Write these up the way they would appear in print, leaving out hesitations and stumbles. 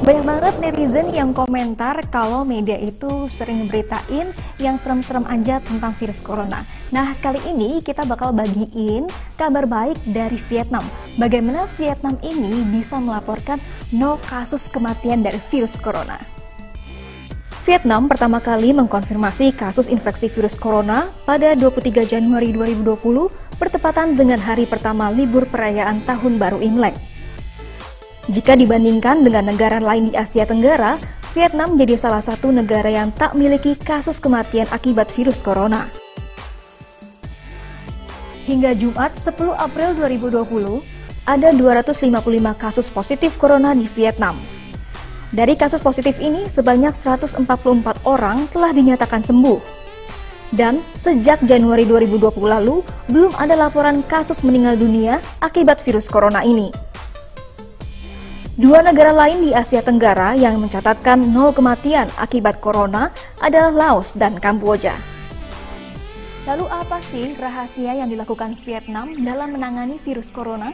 Banyak banget netizen yang komentar kalau media itu sering beritain yang serem-serem aja tentang virus corona. Nah, kali ini kita bakal bagiin kabar baik dari Vietnam. Bagaimana Vietnam ini bisa melaporkan 0 kasus kematian dari virus corona. Vietnam pertama kali mengkonfirmasi kasus infeksi virus corona pada 23 Januari 2020 bertepatan dengan hari pertama libur perayaan Tahun Baru Imlek. Jika dibandingkan dengan negara lain di Asia Tenggara, Vietnam menjadi salah satu negara yang tak memiliki kasus kematian akibat virus corona. Hingga Jumat 10 April 2020, ada 255 kasus positif corona di Vietnam. Dari kasus positif ini, sebanyak 144 orang telah dinyatakan sembuh. Dan sejak Januari 2020 lalu, belum ada laporan kasus meninggal dunia akibat virus corona ini. Dua negara lain di Asia Tenggara yang mencatatkan 0 kematian akibat corona adalah Laos dan Kamboja. Lalu apa sih rahasia yang dilakukan Vietnam dalam menangani virus corona?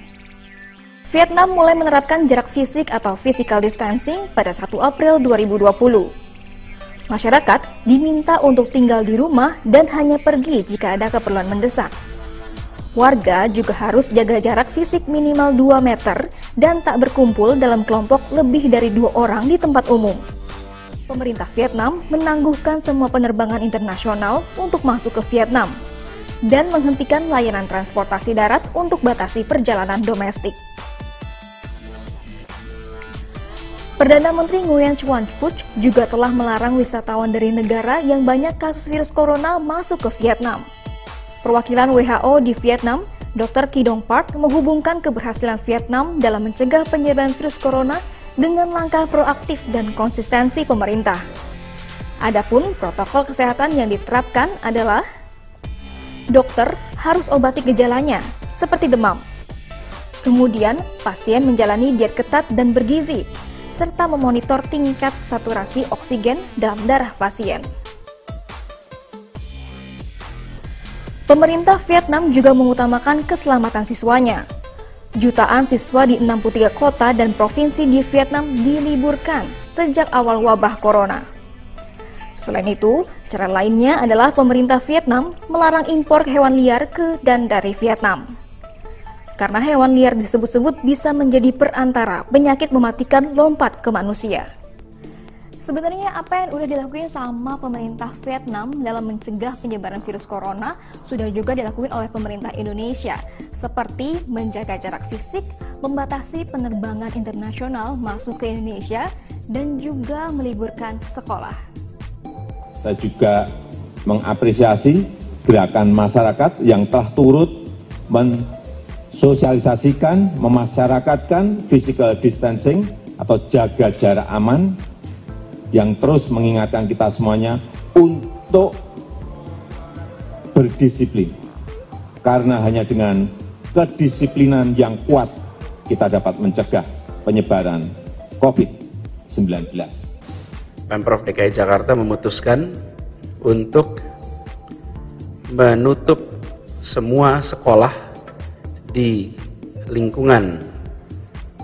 Vietnam mulai menerapkan jarak fisik atau physical distancing pada 1 April 2020. Masyarakat diminta untuk tinggal di rumah dan hanya pergi jika ada keperluan mendesak. Warga juga harus jaga jarak fisik minimal 2 meter dan tak berkumpul dalam kelompok lebih dari 2 orang di tempat umum. Pemerintah Vietnam menangguhkan semua penerbangan internasional untuk masuk ke Vietnam dan menghentikan layanan transportasi darat untuk batasi perjalanan domestik. Perdana Menteri Nguyen Xuan Phuc juga telah melarang wisatawan dari negara yang banyak kasus virus corona masuk ke Vietnam. Perwakilan WHO di Vietnam, Dr. Ki Dong Park, menghubungkan keberhasilan Vietnam dalam mencegah penyebaran virus corona dengan langkah proaktif dan konsistensi pemerintah. Adapun protokol kesehatan yang diterapkan adalah dokter harus obati gejalanya, seperti demam. Kemudian, pasien menjalani diet ketat dan bergizi, serta memonitor tingkat saturasi oksigen dalam darah pasien. Pemerintah Vietnam juga mengutamakan keselamatan siswanya. Jutaan siswa di 63 kota dan provinsi di Vietnam diliburkan sejak awal wabah corona. Selain itu, cara lainnya adalah pemerintah Vietnam melarang impor hewan liar ke dan dari Vietnam. Karena hewan liar disebut-sebut bisa menjadi perantara penyakit mematikan lompat ke manusia. Sebenarnya apa yang udah dilakuin sama pemerintah Vietnam dalam mencegah penyebaran virus corona sudah juga dilakuin oleh pemerintah Indonesia, seperti menjaga jarak fisik, membatasi penerbangan internasional masuk ke Indonesia, dan juga meliburkan sekolah. Saya juga mengapresiasi gerakan masyarakat yang telah turut mensosialisasikan, memasyarakatkan physical distancing atau jaga jarak aman, yang terus mengingatkan kita semuanya untuk berdisiplin. Karena hanya dengan kedisiplinan yang kuat kita dapat mencegah penyebaran COVID-19. Pemprov DKI Jakarta memutuskan untuk menutup semua sekolah di lingkungan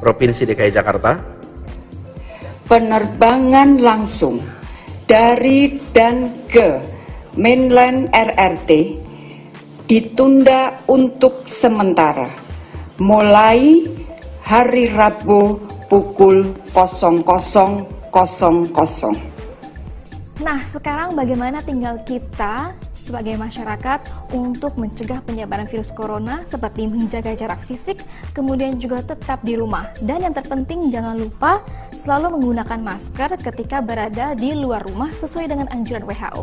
Provinsi DKI Jakarta. Penerbangan langsung dari dan ke mainland RRT ditunda untuk sementara mulai hari Rabu pukul 00.00. Nah, sekarang bagaimana tinggal kita sebagai masyarakat untuk mencegah penyebaran virus corona seperti menjaga jarak fisik, kemudian juga tetap di rumah. Dan yang terpenting jangan lupa selalu menggunakan masker ketika berada di luar rumah sesuai dengan anjuran WHO.